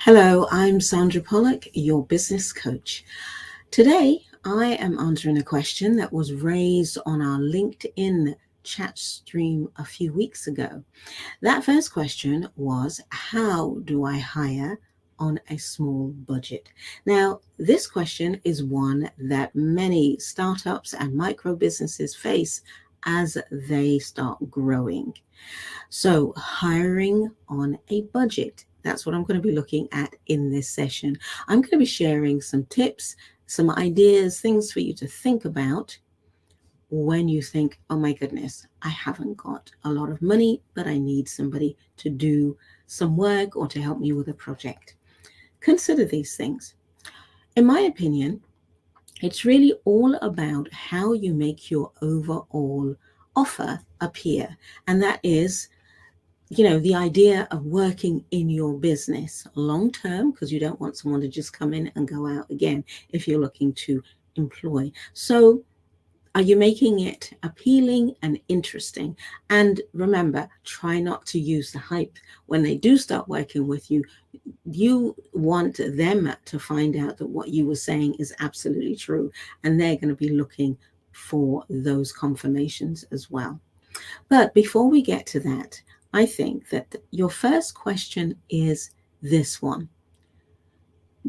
Hello, I'm Sandra Pollock, your business coach. Today, I am answering a question that was raised on our LinkedIn chat stream a few weeks ago. That first question was, how do I hire on a small budget? Now, this question is one that many startups and micro businesses face as they start growing. So, hiring on a budget. That's what I'm going to be looking at in this session. I'm going to be sharing some tips, some ideas, things for you to think about when you think, oh my goodness, I haven't got a lot of money, but I need somebody to do some work or to help me with a project. Consider these things. In my opinion, it's really all about how you make your overall offer appear. And that is the idea of working in your business long term, because you don't want someone to just come in and go out again if you're looking to employ. So, are you making it appealing and interesting? And remember, try not to use the hype. When they do start working with you, you want them to find out that what you were saying is absolutely true, and they're going to be looking for those confirmations as well. But before we get to that, I think that your first question is this one.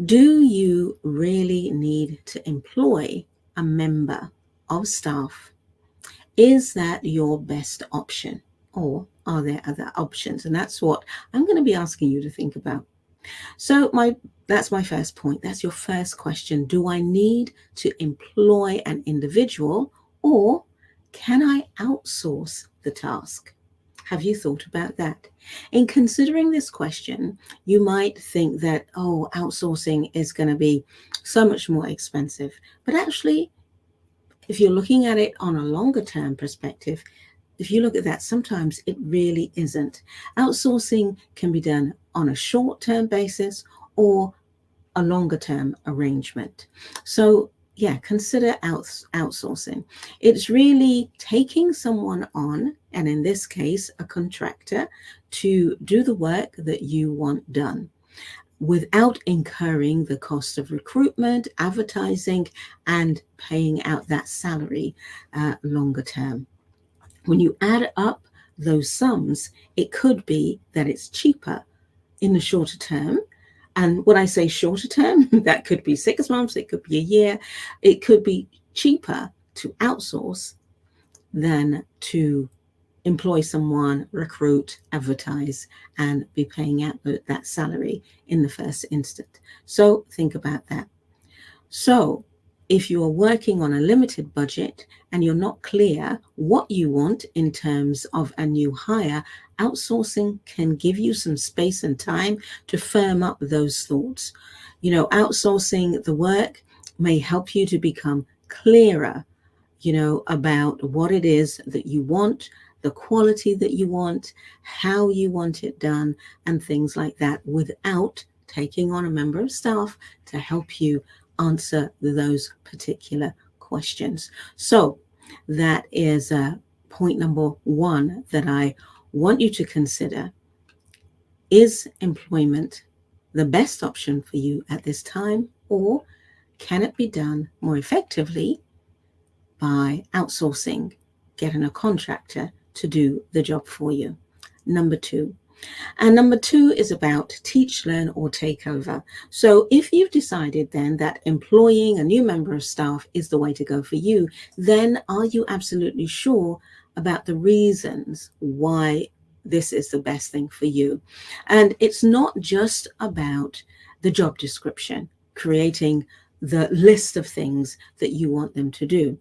Do you really need to employ a member of staff? Is that your best option? Or are there other options? And that's what I'm going to be asking you to think about. So that's my first point. That's your first question. Do I need to employ an individual, or can I outsource the task? Have you thought about that? In considering this question, you might think that, oh, outsourcing is going to be so much more expensive. But actually, if you're looking at it on a longer term perspective, if you look at that, sometimes it really isn't. Outsourcing can be done on a short term basis or a longer term arrangement. So, yeah, consider outsourcing. It's really taking someone on, and in this case, a contractor, to do the work that you want done without incurring the cost of recruitment, advertising, and paying out that salary longer term. When you add up those sums, it could be that it's cheaper in the shorter term. And when I say shorter term, that could be 6 months, it could be a year, it could be cheaper to outsource than to employ someone, recruit, advertise, and be paying out that salary in the first instant. So think about that. So if you are working on a limited budget and you're not clear what you want in terms of a new hire, outsourcing can give you some space and time to firm up those thoughts. Outsourcing the work may help you to become clearer, about what it is that you want, the quality that you want, how you want it done, and things like that, without taking on a member of staff to help you answer those particular questions. So that is point number one that I want you to consider. Is employment the best option for you at this time, or can it be done more effectively by outsourcing, getting a contractor to do the job for you? Number two, and number two is about teach, learn, or take over. So if you've decided then that employing a new member of staff is the way to go for you, then are you absolutely sure about the reasons why this is the best thing for you? And it's not just about the job description, creating the list of things that you want them to do.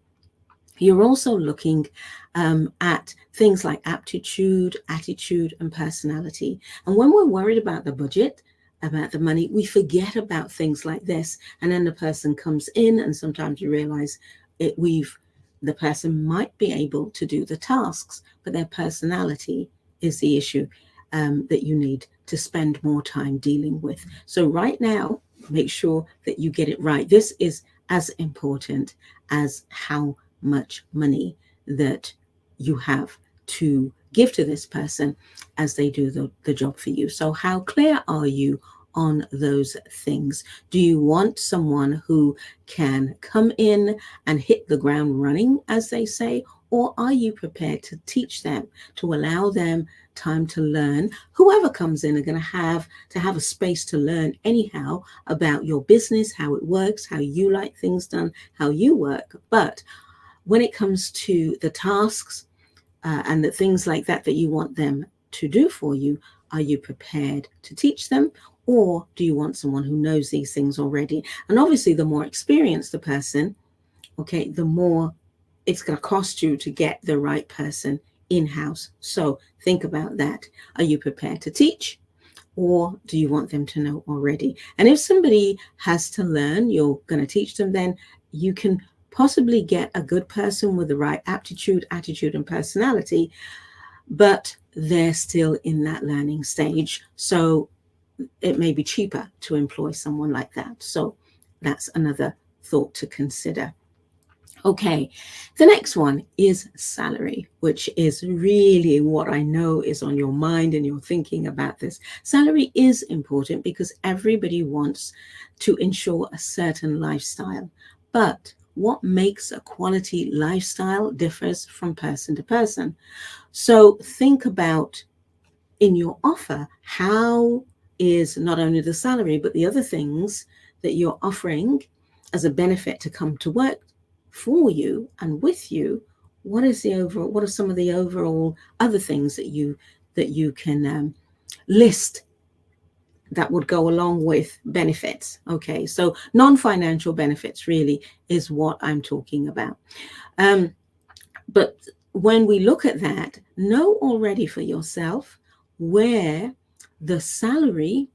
You're also looking at things like aptitude, attitude, and personality. And when we're worried about the budget, about the money, we forget about things like this. And then the person comes in, and sometimes you realize the person might be able to do the tasks, but their personality is the issue that you need to spend more time dealing with. So right now, make sure that you get it right. This is as important as how much money that you have to give to this person as they do the job for you. So how clear are you on those things. Do you want someone who can come in and hit the ground running, as they say, or are you prepared to teach them, to allow them time to learn? Whoever comes in are going to have a space to learn anyhow about your business, how it works, how you like things done, how you work. But when it comes to the tasks and the things like that that you want them to do for you, are you prepared to teach them? Or do you want someone who knows these things already? And obviously, the more experienced the person, okay, the more it's going to cost you to get the right person in-house. So think about that. Are you prepared to teach, or do you want them to know already? And if somebody has to learn, you're going to teach them, then you can possibly get a good person with the right aptitude, attitude, and personality, but they're still in that learning stage. So it may be cheaper to employ someone like that. So that's another thought to consider. Okay, the next one is salary, which is really what I know is on your mind and you're thinking about this. Salary is important because everybody wants to ensure a certain lifestyle. But what makes a quality lifestyle differs from person to person. So think about in your offer, how is not only the salary, but the other things that you're offering as a benefit to come to work for you and with you. What are some of the overall other things that you can list that would go along with benefits? Okay, so non-financial benefits really is what I'm talking about. But when we look at that, know already for yourself where the salary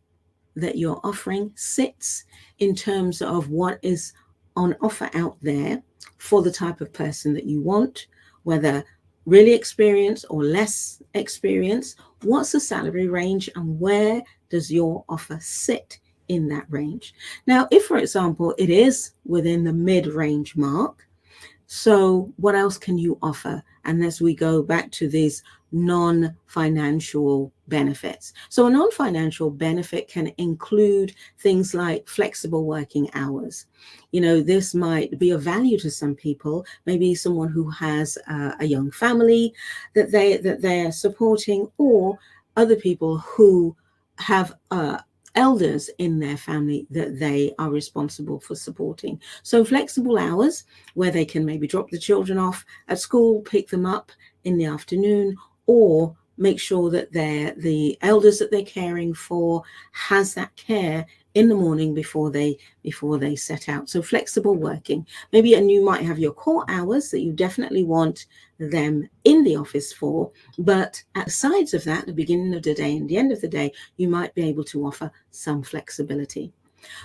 that you're offering sits in terms of what is on offer out there for the type of person that you want, whether really experienced or less experienced. What's the salary range and where does your offer sit in that range? Now, if, for example, it is within the mid-range mark, so what else can you offer? And as we go back to these non-financial benefits. So a non-financial benefit can include things like flexible working hours. You know, this might be of value to some people, maybe someone who has a young family that they're supporting, or other people who have elders in their family that they are responsible for supporting. So flexible hours where they can maybe drop the children off at school, pick them up in the afternoon, or make sure that the elders that they're caring for has that care in the morning before they set out. So flexible working, maybe, and you might have your core hours that you definitely want them in the office for, but at the sides of that, the beginning of the day and the end of the day, you might be able to offer some flexibility.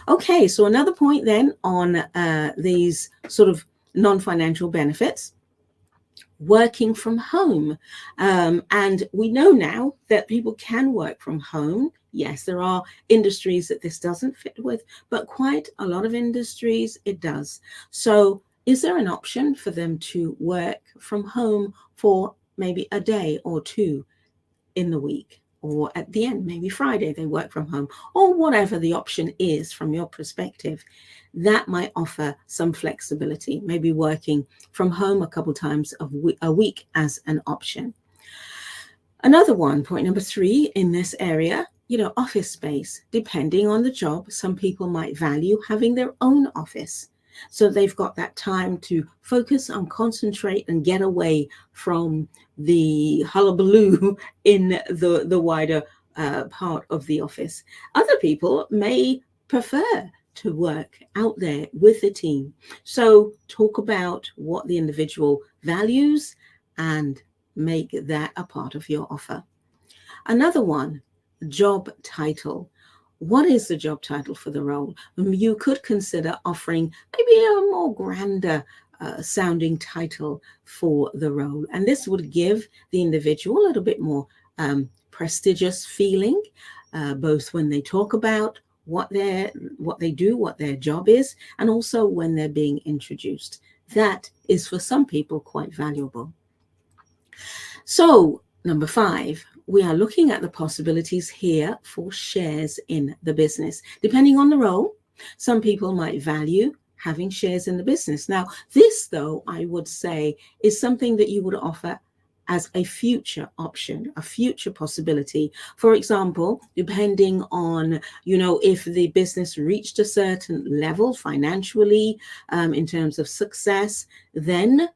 Okay, so another point then on these sort of non-financial benefits, working from home. And we know now that people can work from home. Yes, there are industries that this doesn't fit with, but quite a lot of industries it does. So is there an option for them to work from home for maybe a day or two in the week? Or at the end, maybe Friday, they work from home, or whatever the option is from your perspective, that might offer some flexibility, maybe working from home a couple times a week as an option. Another one, point number 3 in this area, office space. Depending on the job, some people might value having their own office. So they've got that time to focus and concentrate and get away from the hullabaloo in the wider part of the office. Other people may prefer to work out there with the team. So talk about what the individual values and make that a part of your offer. Another one, job title. What is the job title for the role? You could consider offering maybe a more grander sounding title for the role. And this would give the individual a little bit more prestigious feeling, both when they talk about what they do, what their job is, and also when they're being introduced. That is for some people quite valuable. So number 5, we are looking at the possibilities here for shares in the business. Depending on the role, some people might value having shares in the business. Now, this, though, I would say, is something that you would offer as a future option, a future possibility. For example, depending on, if the business reached a certain level financially, in terms of success, then,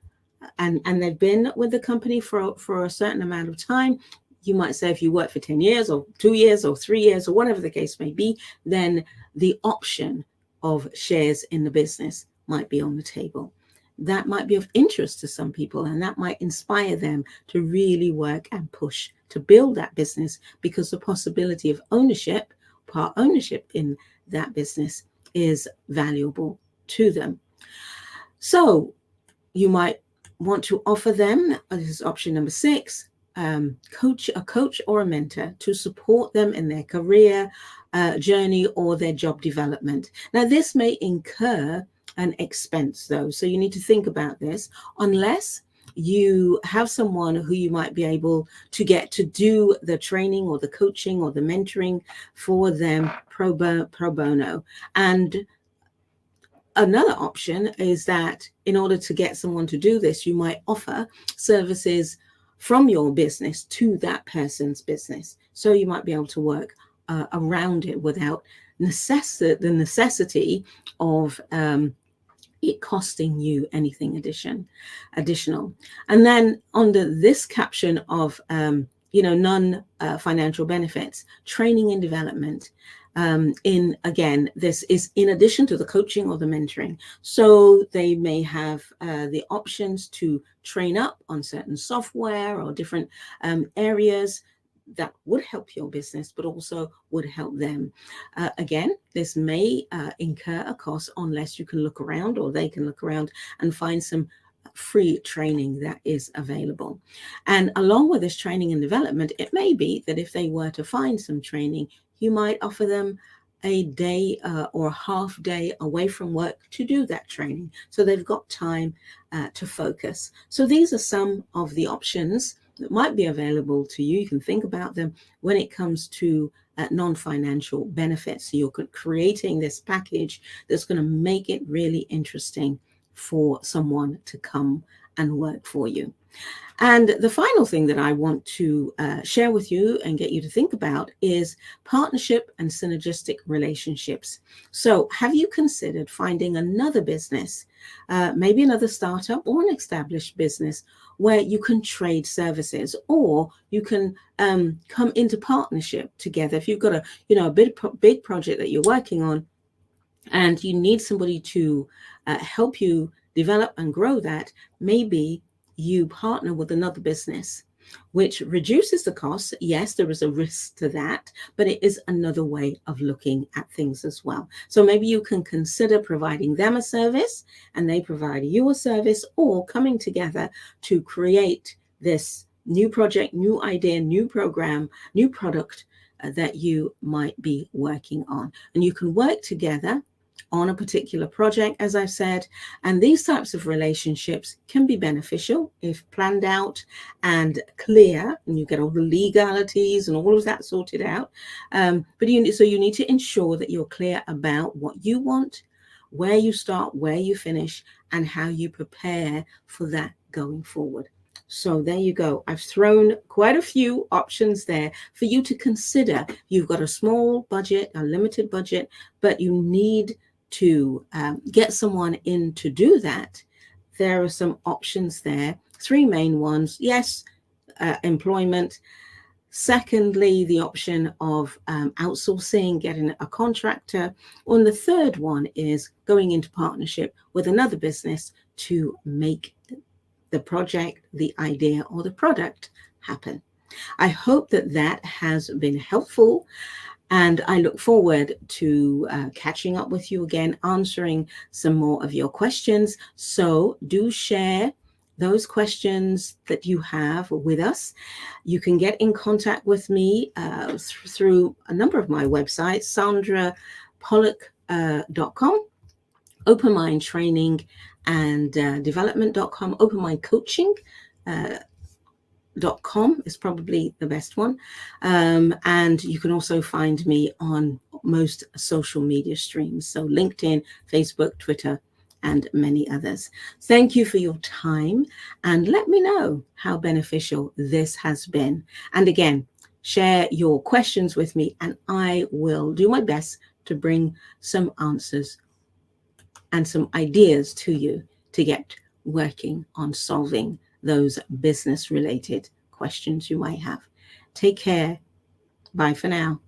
and they've been with the company for a certain amount of time, you might say if you work for 10 years or 2 years or 3 years or whatever the case may be, then the option of shares in the business might be on the table. That might be of interest to some people, and that might inspire them to really work and push to build that business, because the possibility of ownership, part ownership in that business, is valuable to them. So you might want to offer them, this is option number 6, a coach or a mentor to support them in their career journey or their job development. Now, this may incur an expense, though, so you need to think about this, unless you have someone who you might be able to get to do the training or the coaching or the mentoring for them pro bono. And another option is that in order to get someone to do this, you might offer services from your business to that person's business. So you might be able to work around it without the necessity of it costing you anything additional. And then under this caption of non-financial benefits, training and development, this is in addition to the coaching or the mentoring. So they may have the options to train up on certain software or different areas that would help your business, but also would help them. Again, this may incur a cost unless you can look around, or they can look around and find some free training that is available. And along with this training and development, it may be that if they were to find some training, you might offer them a day or a half day away from work to do that training, so they've got time to focus. So these are some of the options that might be available to you. You can think about them when it comes to non-financial benefits. So you're creating this package that's going to make it really interesting for someone to come and work for you. And the final thing that I want to share with you and get you to think about is partnership and synergistic relationships. So have you considered finding another business, maybe another startup or an established business, where you can trade services, or you can come into partnership together? If you've got a big project that you're working on and you need somebody to help you develop and grow that, maybe you partner with another business, which reduces the costs. Yes, there is a risk to that, but it is another way of looking at things as well. So maybe you can consider providing them a service and they provide you a service, or coming together to create this new project, new idea, new program, new product that you might be working on. And you can work together on a particular project, as I've said, and these types of relationships can be beneficial if planned out and clear, and you get all the legalities and all of that sorted out. But you need to ensure that you're clear about what you want, where you start, where you finish, and how you prepare for that going forward. So there you go. I've thrown quite a few options there for you to consider. You've got a small budget, a limited budget, but you need to get someone in to do that. There are some options there. 3 main ones. Yes, employment. Secondly, the option of outsourcing, getting a contractor. And the third one is going into partnership with another business to make the project, the idea, or the product happen. I hope that has been helpful. And I look forward to catching up with you again, answering some more of your questions. So do share those questions that you have with us. You can get in contact with me through a number of my websites, sandrapollock.com, Open Mind Training and Development.com, Open Mind Coaching. outsourcing.com is probably the best one. And you can also find me on most social media streams. So LinkedIn, Facebook, Twitter, and many others. Thank you for your time, and let me know how beneficial this has been. And again, share your questions with me, and I will do my best to bring some answers and some ideas to you to get working on solving those business related questions you might have. Take care. Bye for now.